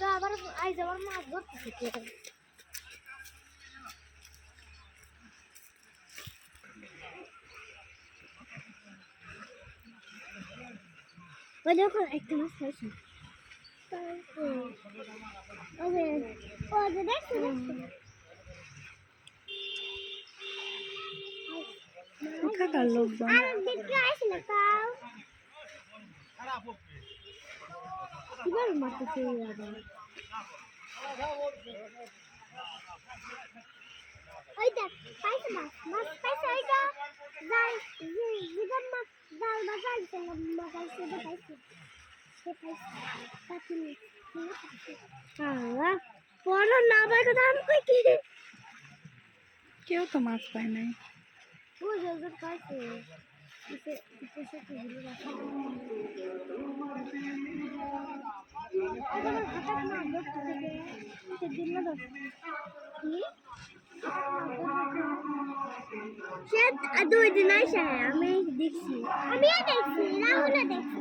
তো আবার আইজ আবার মাছ ধরতেছে ওই দেখো একটা মাছ খাইছি কোথাকার লোকজন কিভাবে মারতেছে আবার ওই দেখ পাইছে মাছ মাছ পাইছে ওইটা যাই জীবন মাছ জাল বা যাই মাছ আইছে ওটা পাইছে সে পাইছে পাইছে পড়ো না আবার কথা আমি কই কি কেউ তো মাছ পায় নাই। ও জলদি পাইছে ইসে ইসে কি দিল আবার হঠাৎ না দেখতে থেকে সে দিল না কি সে দুই দিন আইসা আমি দেখছি আমিও দেখছি রাহুলও দেখছি